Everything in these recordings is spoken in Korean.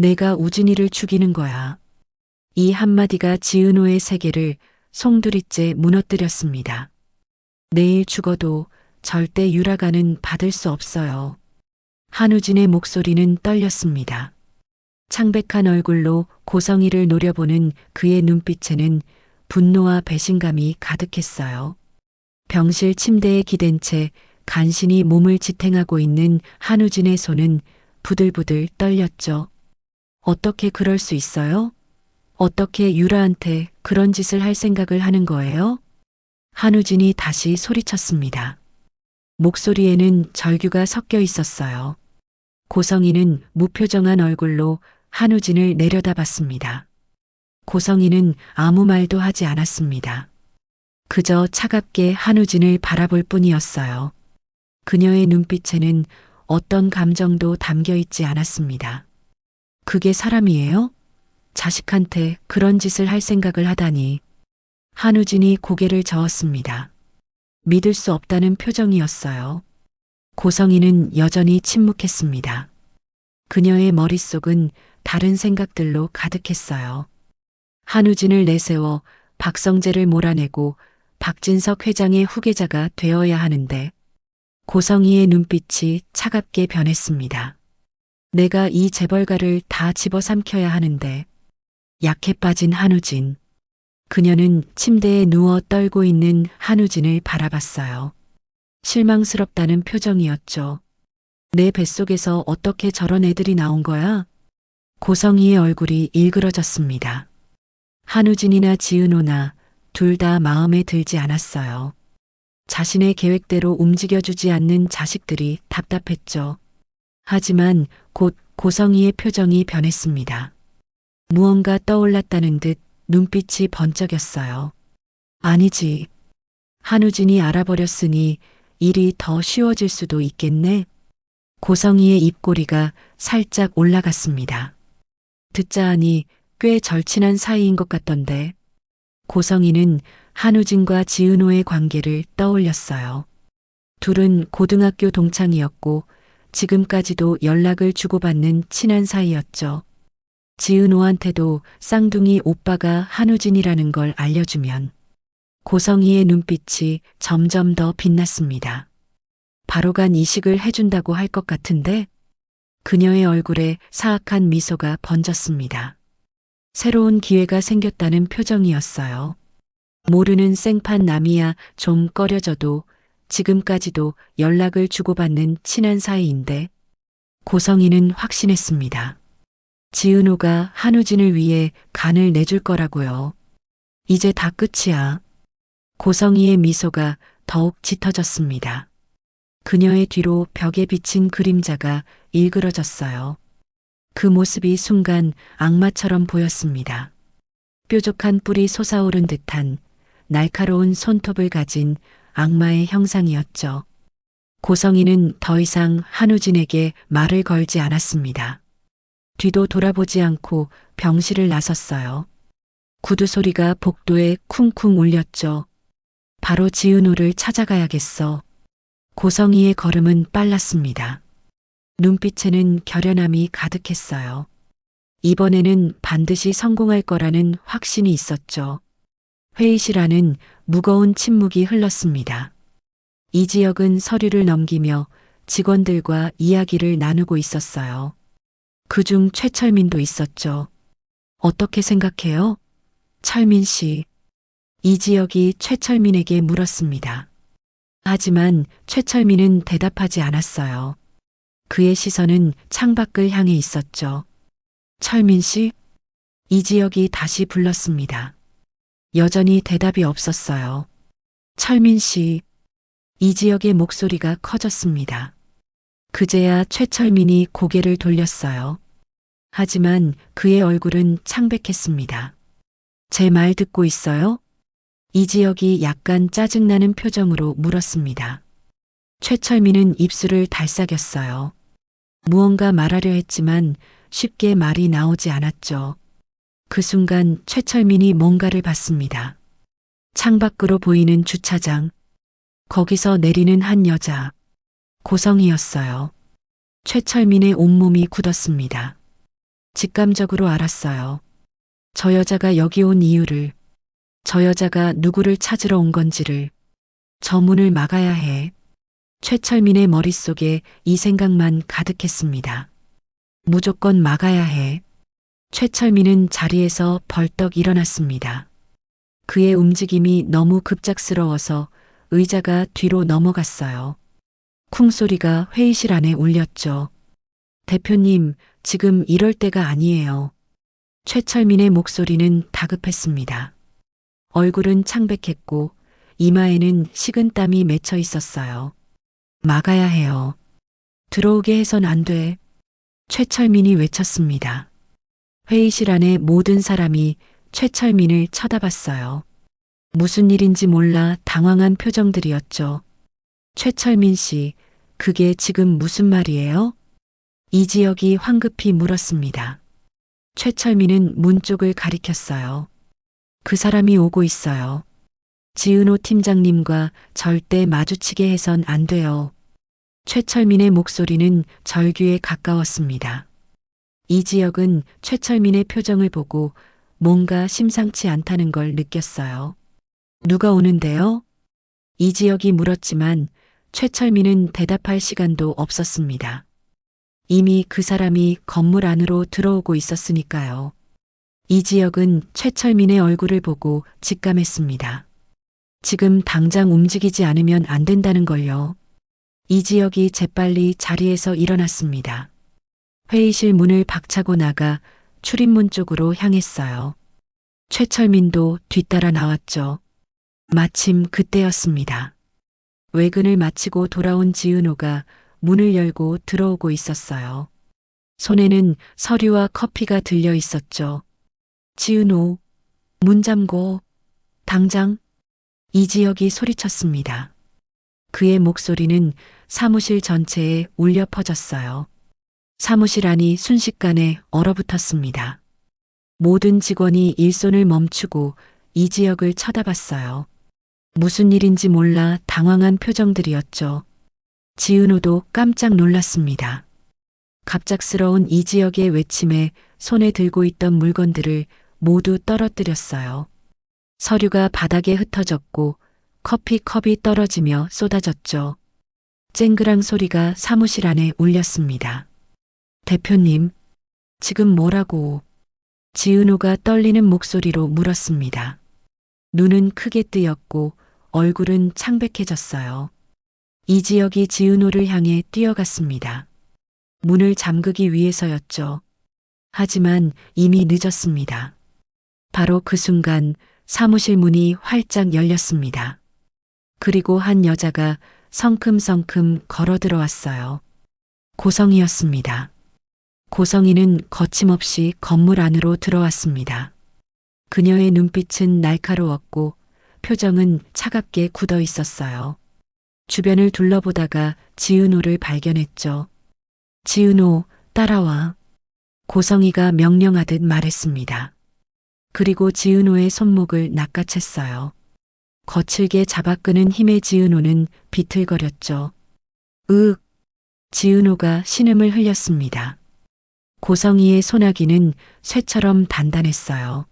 내가 우진이를 죽이는 거야. 이 한마디가 지은호의 세계를 송두리째 무너뜨렸습니다. 내일 죽어도 절대 유라가는 받을 수 없어요. 한우진의 목소리는 떨렸습니다. 창백한 얼굴로 고성이를 노려보는 그의 눈빛에는 분노와 배신감이 가득했어요. 병실 침대에 기댄 채 간신히 몸을 지탱하고 있는 한우진의 손은 부들부들 떨렸죠. 어떻게 그럴 수 있어요? 어떻게 유라한테 그런 짓을 할 생각을 하는 거예요? 한우진이 다시 소리쳤습니다. 목소리에는 절규가 섞여 있었어요. 고성이는 무표정한 얼굴로 한우진을 내려다봤습니다. 고성이는 아무 말도 하지 않았습니다. 그저 차갑게 한우진을 바라볼 뿐이었어요. 그녀의 눈빛에는 어떤 감정도 담겨 있지 않았습니다. 그게 사람이에요? 자식한테 그런 짓을 할 생각을 하다니. 한우진이 고개를 저었습니다. 믿을 수 없다는 표정이었어요. 고성이는 여전히 침묵했습니다. 그녀의 머릿속은 다른 생각들로 가득했어요. 한우진을 내세워 박성재를 몰아내고 박진석 회장의 후계자가 되어야 하는데 고성이의 눈빛이 차갑게 변했습니다. 내가 이 재벌가를 다 집어삼켜야 하는데. 약해 빠진 한우진. 그녀는 침대에 누워 떨고 있는 한우진을 바라봤어요. 실망스럽다는 표정이었죠. 내 뱃속에서 어떻게 저런 애들이 나온 거야? 고성이의 얼굴이 일그러졌습니다. 한우진이나 지은호나 둘 다 마음에 들지 않았어요. 자신의 계획대로 움직여주지 않는 자식들이 답답했죠. 하지만 곧 고성이의 표정이 변했습니다. 무언가 떠올랐다는 듯 눈빛이 번쩍였어요. 아니지. 한우진이 알아버렸으니 일이 더 쉬워질 수도 있겠네. 고성이의 입꼬리가 살짝 올라갔습니다. 듣자 하니 꽤 절친한 사이인 것 같던데. 고성이는 한우진과 지은호의 관계를 떠올렸어요. 둘은 고등학교 동창이었고 지금까지도 연락을 주고받는 친한 사이였죠. 지은호한테도 쌍둥이 오빠가 한우진이라는 걸 알려주면 고성이의 눈빛이 점점 더 빛났습니다. 바로 간 이식을 해준다고 할 것 같은데. 그녀의 얼굴에 사악한 미소가 번졌습니다. 새로운 기회가 생겼다는 표정이었어요. 모르는 생판 남이야 좀 꺼려져도 지금까지도 연락을 주고받는 친한 사이인데. 고성이는 확신했습니다. 지은호가 한우진을 위해 간을 내줄 거라고요. 이제 다 끝이야. 고성이의 미소가 더욱 짙어졌습니다. 그녀의 뒤로 벽에 비친 그림자가 일그러졌어요. 그 모습이 순간 악마처럼 보였습니다. 뾰족한 뿔이 솟아오른 듯한 날카로운 손톱을 가진 악마의 형상이었죠. 고성이는 더 이상 한우진에게 말을 걸지 않았습니다. 뒤도 돌아보지 않고 병실을 나섰어요. 구두 소리가 복도에 쿵쿵 울렸죠. 바로 지은호를 찾아가야겠어. 고성이의 걸음은 빨랐습니다. 눈빛에는 결연함이 가득했어요. 이번에는 반드시 성공할 거라는 확신이 있었죠. 회의실 안은 무거운 침묵이 흘렀습니다. 이지혁은 서류를 넘기며 직원들과 이야기를 나누고 있었어요. 그중 최철민도 있었죠. 어떻게 생각해요? 철민 씨. 이지혁이 최철민에게 물었습니다. 하지만 최철민은 대답하지 않았어요. 그의 시선은 창밖을 향해 있었죠. 철민 씨? 이지혁이 다시 불렀습니다. 여전히 대답이 없었어요. 철민 씨. 이지혁의 목소리가 커졌습니다. 그제야 최철민이 고개를 돌렸어요. 하지만 그의 얼굴은 창백했습니다. 제 말 듣고 있어요? 이지혁이 약간 짜증나는 표정으로 물었습니다. 최철민은 입술을 달싹였어요. 무언가 말하려 했지만 쉽게 말이 나오지 않았죠. 그 순간 최철민이 뭔가를 봤습니다. 창밖으로 보이는 주차장. 거기서 내리는 한 여자. 고성이었어요. 최철민의 온몸이 굳었습니다. 직감적으로 알았어요. 저 여자가 여기 온 이유를, 저 여자가 누구를 찾으러 온 건지를, 저 문을 막아야 해. 최철민의 머릿속에 이 생각만 가득했습니다. 무조건 막아야 해. 최철민은 자리에서 벌떡 일어났습니다. 그의 움직임이 너무 급작스러워서 의자가 뒤로 넘어갔어요. 쿵 소리가 회의실 안에 울렸죠. 대표님, 지금 이럴 때가 아니에요. 최철민의 목소리는 다급했습니다. 얼굴은 창백했고 이마에는 식은땀이 맺혀 있었어요. 막아야 해요. 들어오게 해선 안 돼. 최철민이 외쳤습니다. 회의실 안에 모든 사람이 최철민을 쳐다봤어요. 무슨 일인지 몰라 당황한 표정들이었죠. 최철민 씨, 그게 지금 무슨 말이에요? 이지혁이 황급히 물었습니다. 최철민은 문 쪽을 가리켰어요. 그 사람이 오고 있어요. 지은호 팀장님과 절대 마주치게 해선 안 돼요. 최철민의 목소리는 절규에 가까웠습니다. 이지혁은 최철민의 표정을 보고 뭔가 심상치 않다는 걸 느꼈어요. 누가 오는데요? 이지혁이 물었지만 최철민은 대답할 시간도 없었습니다. 이미 그 사람이 건물 안으로 들어오고 있었으니까요. 이지혁은 최철민의 얼굴을 보고 직감했습니다. 지금 당장 움직이지 않으면 안 된다는 걸요. 이지혁이 재빨리 자리에서 일어났습니다. 회의실 문을 박차고 나가 출입문 쪽으로 향했어요. 최철민도 뒤따라 나왔죠. 마침 그때였습니다. 외근을 마치고 돌아온 지은호가 문을 열고 들어오고 있었어요. 손에는 서류와 커피가 들려 있었죠. 지은호, 문 잠궈. 당장. 이지혁이 소리쳤습니다. 그의 목소리는 사무실 전체에 울려 퍼졌어요. 사무실 안이 순식간에 얼어붙었습니다. 모든 직원이 일손을 멈추고 이지혁을 쳐다봤어요. 무슨 일인지 몰라 당황한 표정들이었죠. 지은호도 깜짝 놀랐습니다. 갑작스러운 이지혁의 외침에 손에 들고 있던 물건들을 모두 떨어뜨렸어요. 서류가 바닥에 흩어졌고 커피컵이 떨어지며 쏟아졌죠. 쨍그랑 소리가 사무실 안에 울렸습니다. 대표님, 지금 뭐라고? 지은호가 떨리는 목소리로 물었습니다. 눈은 크게 뜨였고 얼굴은 창백해졌어요. 이지혁이 지은호를 향해 뛰어갔습니다. 문을 잠그기 위해서였죠. 하지만 이미 늦었습니다. 바로 그 순간 사무실 문이 활짝 열렸습니다. 그리고 한 여자가 성큼성큼 걸어 들어왔어요. 고성이었습니다. 고성이는 거침없이 건물 안으로 들어왔습니다. 그녀의 눈빛은 날카로웠고 표정은 차갑게 굳어 있었어요. 주변을 둘러보다가 지은호를 발견했죠. 지은호, 따라와. 고성이가 명령하듯 말했습니다. 그리고 지은호의 손목을 낚아챘어요. 거칠게 잡아끄는 힘의 지은호는 비틀거렸죠. 으윽! 지은호가 신음을 흘렸습니다. 고성이의 소나기는 쇠처럼 단단했어요.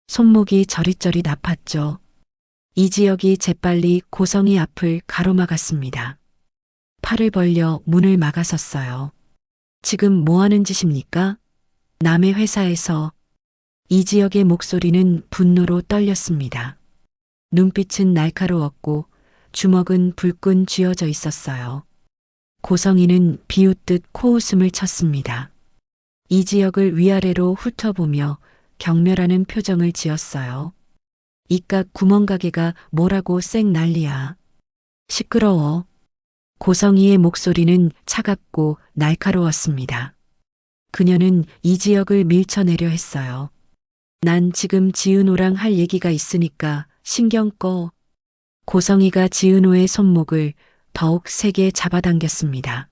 손목이 저릿저릿 아팠죠. 이지혁이 재빨리 고성이 앞을 가로막았습니다. 팔을 벌려 문을 막아섰어요. 지금 뭐 하는 짓입니까? 남의 회사에서. 이지혁의 목소리는 분노로 떨렸습니다. 눈빛은 날카로웠고 주먹은 불끈 쥐어져 있었어요. 고성이는 비웃듯 코웃음을 쳤습니다. 이지혁을 위아래로 훑어보며 경멸하는 표정을 지었어요. 이깟 구멍가게가 뭐라고 쌩 난리야. 시끄러워. 고성이의 목소리는 차갑고 날카로웠습니다. 그녀는 이지혁을 밀쳐내려 했어요. 난 지금 지은호랑 할 얘기가 있으니까 신경 꺼. 고성이가 지은호의 손목을 더욱 세게 잡아당겼습니다.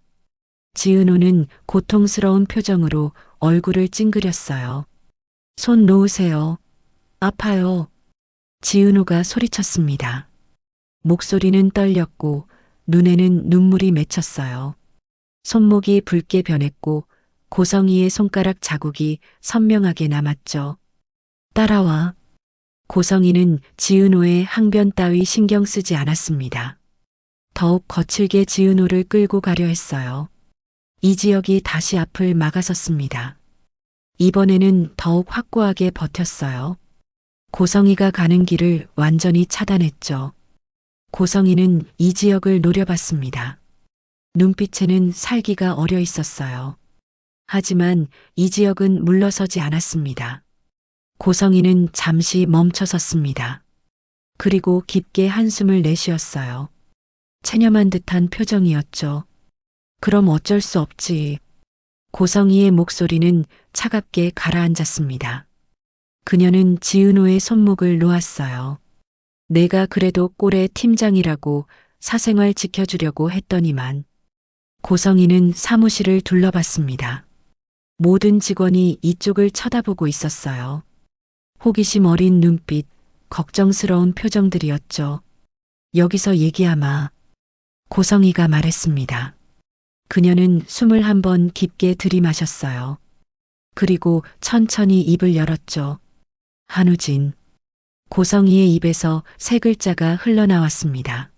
지은호는 고통스러운 표정으로 얼굴을 찡그렸어요. 손 놓으세요. 아파요. 지은호가 소리쳤습니다. 목소리는 떨렸고 눈에는 눈물이 맺혔어요. 손목이 붉게 변했고 고성이의 손가락 자국이 선명하게 남았죠. 따라와. 고성이는 지은호의 항변 따위 신경 쓰지 않았습니다. 더욱 거칠게 지은호를 끌고 가려 했어요. 이지혁이 다시 앞을 막아섰습니다. 이번에는 더욱 확고하게 버텼어요. 고성이가 가는 길을 완전히 차단했죠. 고성이는 이지혁을 노려봤습니다. 눈빛에는 살기가 어려 있었어요. 하지만 이지혁은 물러서지 않았습니다. 고성이는 잠시 멈춰섰습니다. 그리고 깊게 한숨을 내쉬었어요. 체념한 듯한 표정이었죠. 그럼 어쩔 수 없지. 고성이의 목소리는 차갑게 가라앉았습니다. 그녀는 지은호의 손목을 놓았어요. 내가 그래도 꼴의 팀장이라고 사생활 지켜주려고 했더니만. 고성이는 사무실을 둘러봤습니다. 모든 직원이 이쪽을 쳐다보고 있었어요. 호기심 어린 눈빛, 걱정스러운 표정들이었죠. 여기서 얘기하마. 고성이가 말했습니다. 그녀는 숨을 한 번 깊게 들이마셨어요. 그리고 천천히 입을 열었죠. 한우진. 고성이의 입에서 세 글자가 흘러나왔습니다.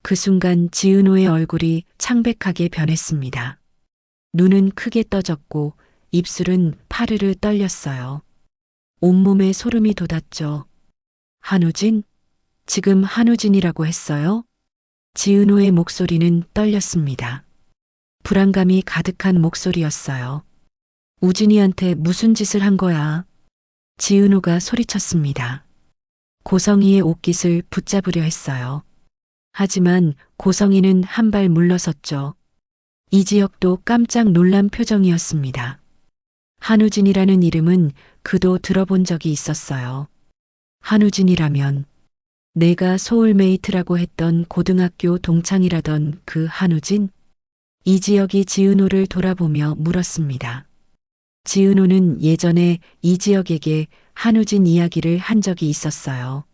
그 순간 지은호의 얼굴이 창백하게 변했습니다. 눈은 크게 떠졌고 입술은 파르르 떨렸어요. 온몸에 소름이 돋았죠. 한우진? 지금 한우진이라고 했어요? 지은호의 목소리는 떨렸습니다. 불안감이 가득한 목소리였어요. 우진이한테 무슨 짓을 한 거야? 지은호가 소리쳤습니다. 고성이의 옷깃을 붙잡으려 했어요. 하지만 고성이는 한 발 물러섰죠. 이지혁도 깜짝 놀란 표정이었습니다. 한우진이라는 이름은 그도 들어본 적이 있었어요. 한우진이라면 내가 소울메이트라고 했던 고등학교 동창이라던 그 한우진? 이지혁이 지은호를 돌아보며 물었습니다. 지은호는 예전에 이지혁에게 한우진 이야기를 한 적이 있었어요.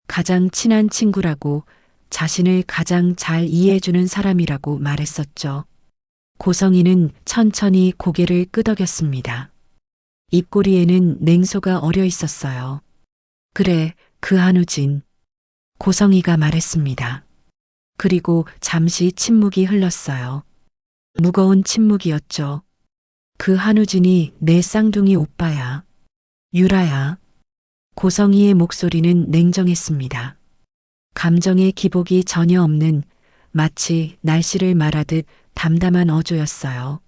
가장 친한 친구라고, 자신을 가장 잘 이해해주는 사람이라고 말했었죠. 고성이는 천천히 고개를 끄덕였습니다. 입꼬리에는 냉소가 어려 있었어요. 그래, 그 한우진. 고성이가 말했습니다. 그리고 잠시 침묵이 흘렀어요. 무거운 침묵이었죠. 그 한우진이 내 쌍둥이 오빠야. 유라야. 고성이의 목소리는 냉정했습니다. 감정의 기복이 전혀 없는 마치 날씨를 말하듯 담담한 어조였어요.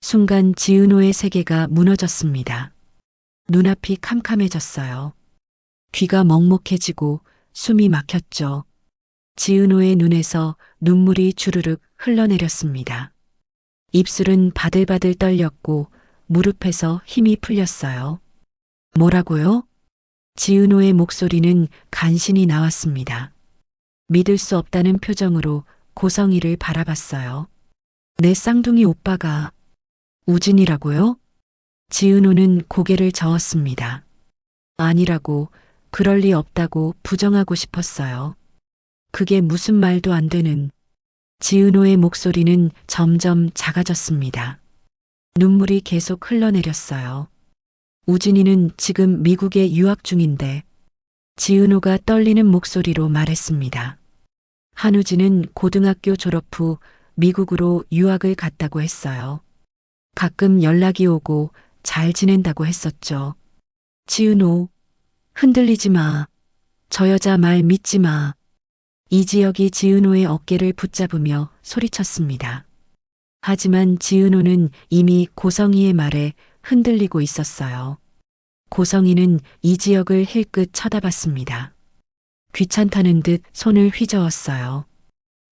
순간 지은호의 세계가 무너졌습니다. 눈앞이 캄캄해졌어요. 귀가 먹먹해지고 숨이 막혔죠. 지은호의 눈에서 눈물이 주르륵 흘러내렸습니다. 입술은 바들바들 떨렸고 무릎에서 힘이 풀렸어요. 뭐라고요? 지은호의 목소리는 간신히 나왔습니다. 믿을 수 없다는 표정으로 고성이를 바라봤어요. 내 쌍둥이 오빠가 우진이라고요? 지은호는 고개를 저었습니다. 아니라고, 그럴 리 없다고 부정하고 싶었어요. 그게 무슨 말도 안 되는. 지은호의 목소리는 점점 작아졌습니다. 눈물이 계속 흘러내렸어요. 우진이는 지금 미국에 유학 중인데. 지은호가 떨리는 목소리로 말했습니다. 한우진은 고등학교 졸업 후 미국으로 유학을 갔다고 했어요. 가끔 연락이 오고 잘 지낸다고 했었죠. 지은호, 흔들리지 마. 저 여자 말 믿지 마. 이지혁이 지은호의 어깨를 붙잡으며 소리쳤습니다. 하지만 지은호는 이미 고성이의 말에 흔들리고 있었어요. 고성이는 이지혁을 힐끗 쳐다봤습니다. 귀찮다는 듯 손을 휘저었어요.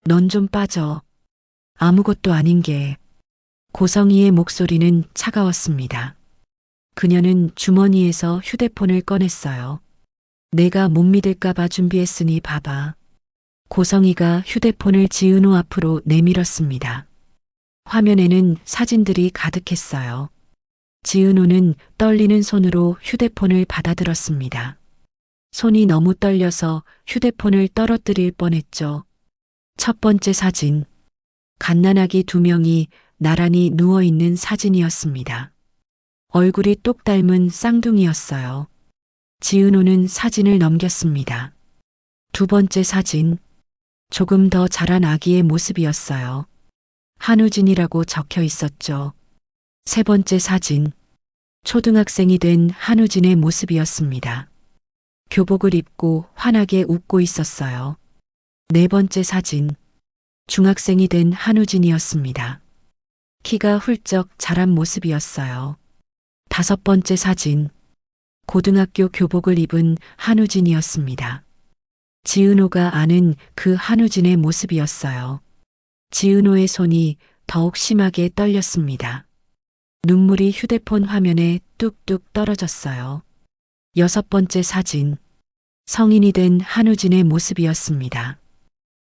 넌 좀 빠져. 아무것도 아닌 게. 고성이의 목소리는 차가웠습니다. 그녀는 주머니에서 휴대폰을 꺼냈어요. 내가 못 믿을까봐 준비했으니 봐봐. 고성이가 휴대폰을 지은호 앞으로 내밀었습니다. 화면에는 사진들이 가득했어요. 지은호는 떨리는 손으로 휴대폰을 받아들었습니다. 손이 너무 떨려서 휴대폰을 떨어뜨릴 뻔했죠. 첫 번째 사진. 갓난아기 두 명이 나란히 누워있는 사진이었습니다. 얼굴이 똑 닮은 쌍둥이였어요. 지은호는 사진을 넘겼습니다. 두 번째 사진, 조금 더 자란 아기의 모습이었어요. 한우진이라고 적혀 있었죠. 세 번째 사진, 초등학생이 된 한우진의 모습이었습니다. 교복을 입고 환하게 웃고 있었어요. 네 번째 사진, 중학생이 된 한우진이었습니다. 키가 훌쩍 자란 모습이었어요. 다섯 번째 사진, 고등학교 교복을 입은 한우진이었습니다. 지은호가 아는 그 한우진의 모습이었어요. 지은호의 손이 더욱 심하게 떨렸습니다. 눈물이 휴대폰 화면에 뚝뚝 떨어졌어요. 여섯 번째 사진, 성인이 된 한우진의 모습이었습니다.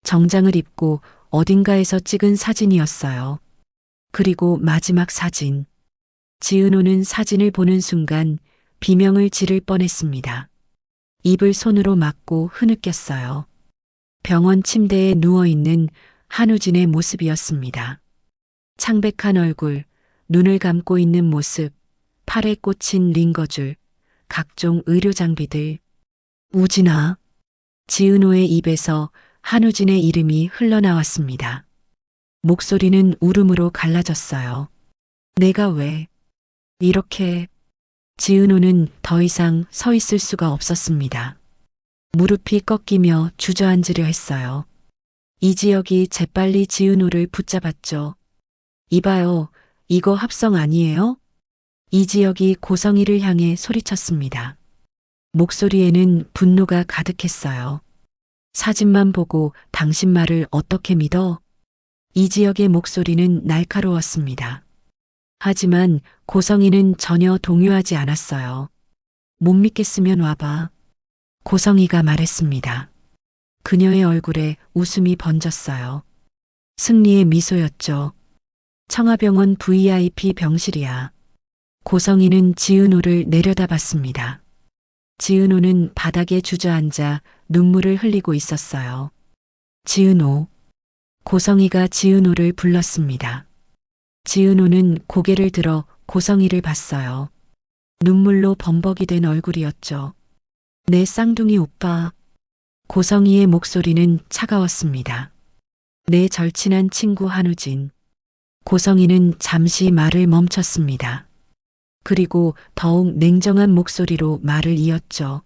정장을 입고 어딘가에서 찍은 사진이었어요. 그리고 마지막 사진. 지은호는 사진을 보는 순간 비명을 지를 뻔했습니다. 입을 손으로 막고 흐느꼈어요. 병원 침대에 누워있는 한우진의 모습이었습니다. 창백한 얼굴, 눈을 감고 있는 모습, 팔에 꽂힌 링거줄, 각종 의료 장비들. 우진아. 지은호의 입에서 한우진의 이름이 흘러나왔습니다. 목소리는 울음으로 갈라졌어요. 내가 왜 이렇게. 지은호는 더 이상 서 있을 수가 없었습니다. 무릎이 꺾이며 주저앉으려 했어요. 이지혁이 재빨리 지은호를 붙잡았죠. 이봐요, 이거 합성 아니에요? 이지혁이 고성이를 향해 소리쳤습니다. 목소리에는 분노가 가득했어요. 사진만 보고 당신 말을 어떻게 믿어? 이지혁의 목소리는 날카로웠습니다. 하지만 고성이는 전혀 동요하지 않았어요. 못 믿겠으면 와봐. 고성이가 말했습니다. 그녀의 얼굴에 웃음이 번졌어요. 승리의 미소였죠. 청아병원 VIP 병실이야. 고성이는 지은호를 내려다봤습니다. 지은호는 바닥에 주저앉아 눈물을 흘리고 있었어요. 지은호. 고성이가 지은호를 불렀습니다. 지은호는 고개를 들어 고성이를 봤어요. 눈물로 범벅이 된 얼굴이었죠. 내 쌍둥이 오빠. 고성이의 목소리는 차가웠습니다. 내 절친한 친구 한우진. 고성이는 잠시 말을 멈췄습니다. 그리고 더욱 냉정한 목소리로 말을 이었죠.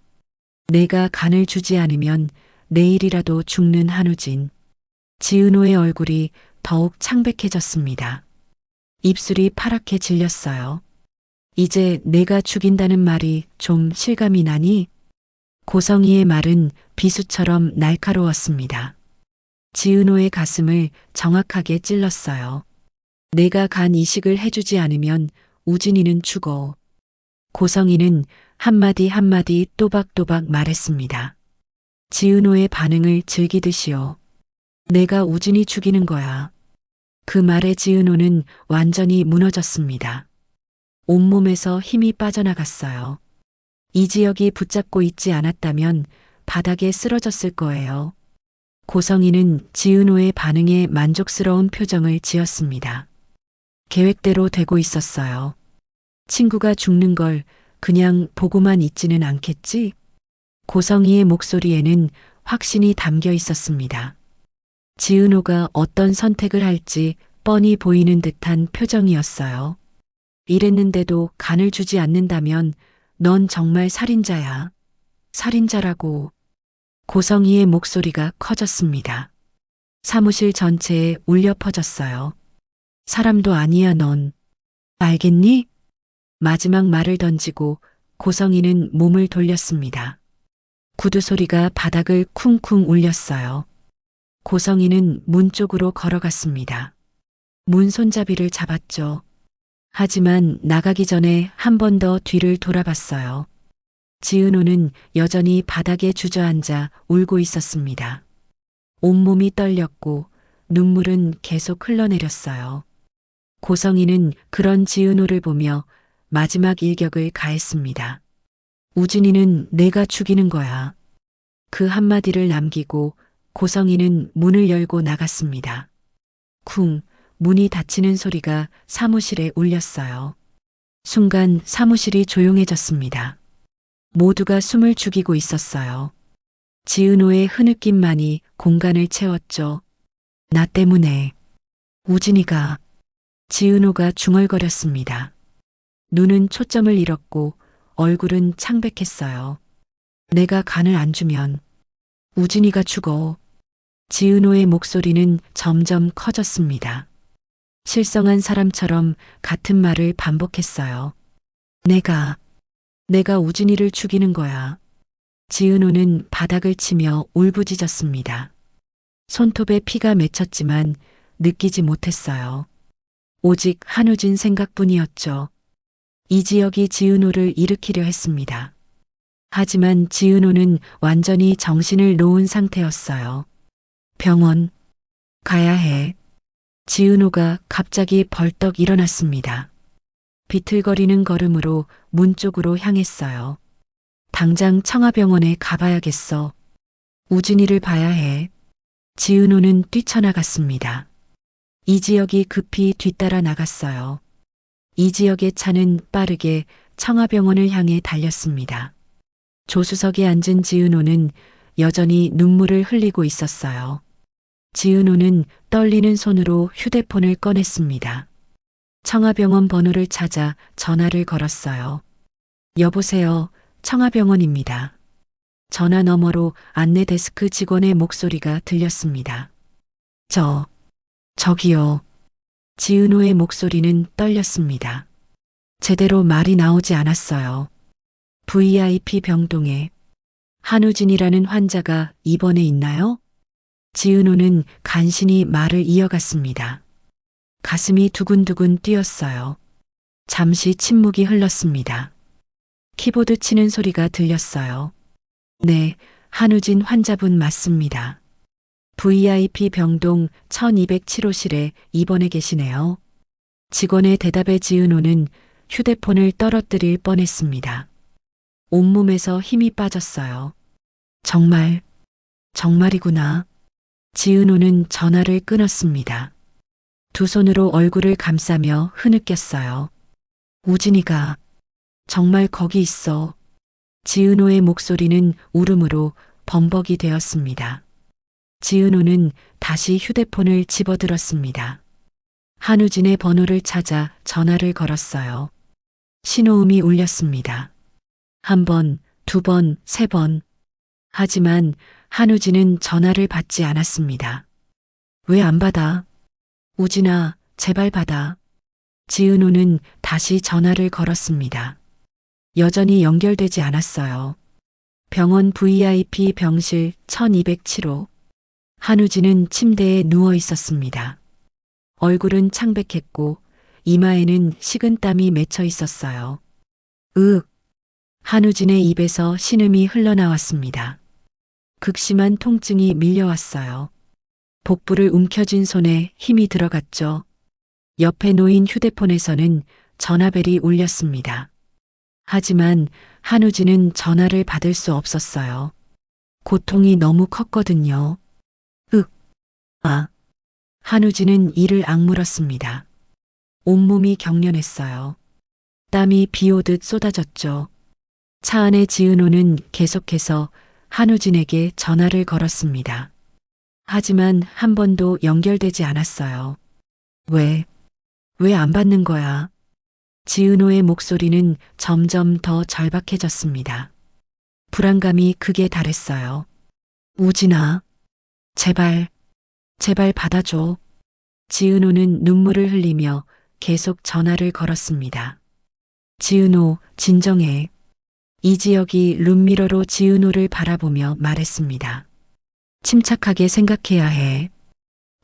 내가 간을 주지 않으면 내일이라도 죽는 한우진. 지은호의 얼굴이 더욱 창백해졌습니다. 입술이 파랗게 질렸어요. 이제 내가 죽인다는 말이 좀 실감이 나니? 고성이의 말은 비수처럼 날카로웠습니다. 지은호의 가슴을 정확하게 찔렀어요. 내가 간 이식을 해주지 않으면 우진이는 죽어. 고성이는 한마디 한마디 또박또박 말했습니다. 지은호의 반응을 즐기듯이요. 내가 우진이 죽이는 거야. 그 말에 지은호는 완전히 무너졌습니다. 온몸에서 힘이 빠져나갔어요. 이지혁이 붙잡고 있지 않았다면 바닥에 쓰러졌을 거예요. 고성이는 지은호의 반응에 만족스러운 표정을 지었습니다. 계획대로 되고 있었어요. 친구가 죽는 걸 그냥 보고만 있지는 않겠지? 고성이의 목소리에는 확신이 담겨 있었습니다. 지은호가 어떤 선택을 할지 뻔히 보이는 듯한 표정이었어요. 이랬는데도 간을 주지 않는다면 넌 정말 살인자야. 살인자라고. 고성이의 목소리가 커졌습니다. 사무실 전체에 울려 퍼졌어요. 사람도 아니야 넌. 알겠니? 마지막 말을 던지고 고성이는 몸을 돌렸습니다. 구두 소리가 바닥을 쿵쿵 울렸어요. 고성이는 문 쪽으로 걸어갔습니다. 문 손잡이를 잡았죠. 하지만 나가기 전에 한 번 더 뒤를 돌아봤어요. 지은호는 여전히 바닥에 주저앉아 울고 있었습니다. 온몸이 떨렸고 눈물은 계속 흘러내렸어요. 고성이는 그런 지은호를 보며 마지막 일격을 가했습니다. 우진이는 내가 죽이는 거야. 그 한마디를 남기고 고성이는 문을 열고 나갔습니다. 쿵, 문이 닫히는 소리가 사무실에 울렸어요. 순간 사무실이 조용해졌습니다. 모두가 숨을 죽이고 있었어요. 지은호의 흐느낌만이 공간을 채웠죠. 나 때문에. 우진이가. 지은호가 중얼거렸습니다. 눈은 초점을 잃었고 얼굴은 창백했어요. 내가 간을 안 주면 우진이가 죽어. 지은호의 목소리는 점점 커졌습니다. 실성한 사람처럼 같은 말을 반복했어요. 내가 우진이를 죽이는 거야. 지은호는 바닥을 치며 울부짖었습니다. 손톱에 피가 맺혔지만 느끼지 못했어요. 오직 한우진 생각뿐이었죠. 이지혁이 지은호를 일으키려 했습니다. 하지만 지은호는 완전히 정신을 놓은 상태였어요. 병원 가야 해. 지은호가 갑자기 벌떡 일어났습니다. 비틀거리는 걸음으로 문 쪽으로 향했어요. 당장 청아병원에 가봐야겠어. 우진이를 봐야 해. 지은호는 뛰쳐나갔습니다. 이지혁이 급히 뒤따라 나갔어요. 이지혁의 차는 빠르게 청아병원을 향해 달렸습니다. 조수석에 앉은 지은호는 여전히 눈물을 흘리고 있었어요. 지은호는 떨리는 손으로 휴대폰을 꺼냈습니다. 청아병원 번호를 찾아 전화를 걸었어요. 여보세요, 청아병원입니다. 전화 너머로 안내 데스크 직원의 목소리가 들렸습니다. 저기요. 지은호의 목소리는 떨렸습니다. 제대로 말이 나오지 않았어요. VIP 병동에 한우진이라는 환자가 입원해 있나요? 지은호는 간신히 말을 이어갔습니다. 가슴이 두근두근 뛰었어요. 잠시 침묵이 흘렀습니다. 키보드 치는 소리가 들렸어요. 네, 한우진 환자분 맞습니다. VIP 병동 1207호실에 입원해 계시네요. 직원의 대답에 지은호는 휴대폰을 떨어뜨릴 뻔했습니다. 온몸에서 힘이 빠졌어요. 정말이구나. 지은호는 전화를 끊었습니다. 두 손으로 얼굴을 감싸며 흐느꼈어요. 우진이가 정말 거기 있어. 지은호의 목소리는 울음으로 범벅이 되었습니다. 지은호는 다시 휴대폰을 집어들었습니다. 한우진의 번호를 찾아 전화를 걸었어요. 신호음이 울렸습니다. 한 번, 두 번, 세 번. 하지만 한우진은 전화를 받지 않았습니다. 왜 안 받아? 우진아, 제발 받아. 지은호는 다시 전화를 걸었습니다. 여전히 연결되지 않았어요. 병원 VIP 병실 1207호. 한우진은 침대에 누워 있었습니다. 얼굴은 창백했고 이마에는 식은땀이 맺혀 있었어요. 한우진의 입에서 신음이 흘러나왔습니다. 극심한 통증이 밀려왔어요. 복부를 움켜쥔 손에 힘이 들어갔죠. 옆에 놓인 휴대폰에서는 전화벨이 울렸습니다. 하지만 한우진은 전화를 받을 수 없었어요. 고통이 너무 컸거든요. 한우진은 이를 악물었습니다. 온몸이 경련했어요. 땀이 비 오듯 쏟아졌죠. 차 안에 지은호는 계속해서 한우진에게 전화를 걸었습니다. 하지만 한 번도 연결되지 않았어요. 왜 안 받는 거야? 지은호의 목소리는 점점 더 절박해졌습니다. 불안감이 극에 달했어요. 우진아, 제발 받아줘. 지은호는 눈물을 흘리며 계속 전화를 걸었습니다. 지은호, 진정해. 이지혁이 룸미러로 지은호를 바라보며 말했습니다. 침착하게 생각해야 해.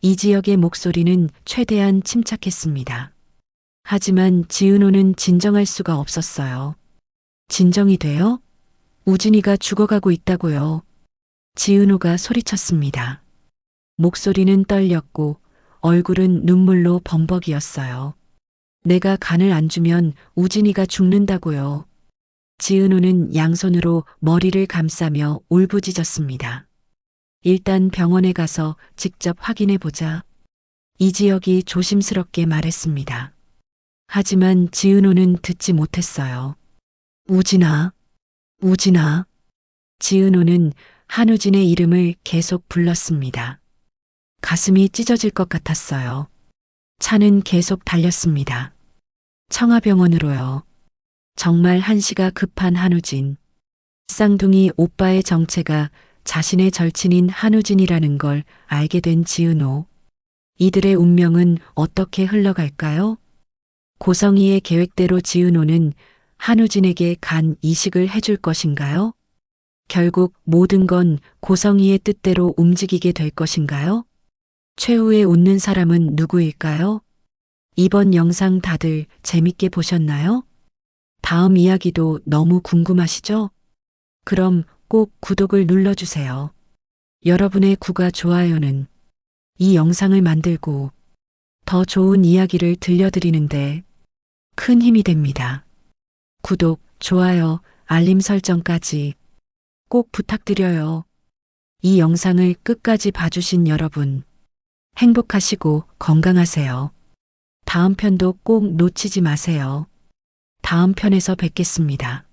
이지혁의 목소리는 최대한 침착했습니다. 하지만 지은호는 진정할 수가 없었어요. 진정이 돼요? 우진이가 죽어가고 있다고요. 지은호가 소리쳤습니다. 목소리는 떨렸고 얼굴은 눈물로 범벅이었어요. 내가 간을 안 주면 우진이가 죽는다고요. 지은호는 양손으로 머리를 감싸며 울부짖었습니다. 일단 병원에 가서 직접 확인해 보자. 이지혁이 조심스럽게 말했습니다. 하지만 지은호는 듣지 못했어요. 우진아, 우진아. 지은호는 한우진의 이름을 계속 불렀습니다. 가슴이 찢어질 것 같았어요. 차는 계속 달렸습니다. 청아병원으로요. 정말 한시가 급한 한우진. 쌍둥이 오빠의 정체가 자신의 절친인 한우진이라는 걸 알게 된 지은호. 이들의 운명은 어떻게 흘러갈까요? 고성이의 계획대로 지은호는 한우진에게 간 이식을 해줄 것인가요? 결국 모든 건 고성이의 뜻대로 움직이게 될 것인가요? 최후에 웃는 사람은 누구일까요? 이번 영상 다들 재밌게 보셨나요? 다음 이야기도 너무 궁금하시죠? 그럼 꼭 구독을 눌러주세요. 여러분의 구가 좋아요는 이 영상을 만들고 더 좋은 이야기를 들려드리는데 큰 힘이 됩니다. 구독, 좋아요, 알림 설정까지 꼭 부탁드려요. 이 영상을 끝까지 봐주신 여러분, 행복하시고 건강하세요. 다음 편도 꼭 놓치지 마세요. 다음 편에서 뵙겠습니다.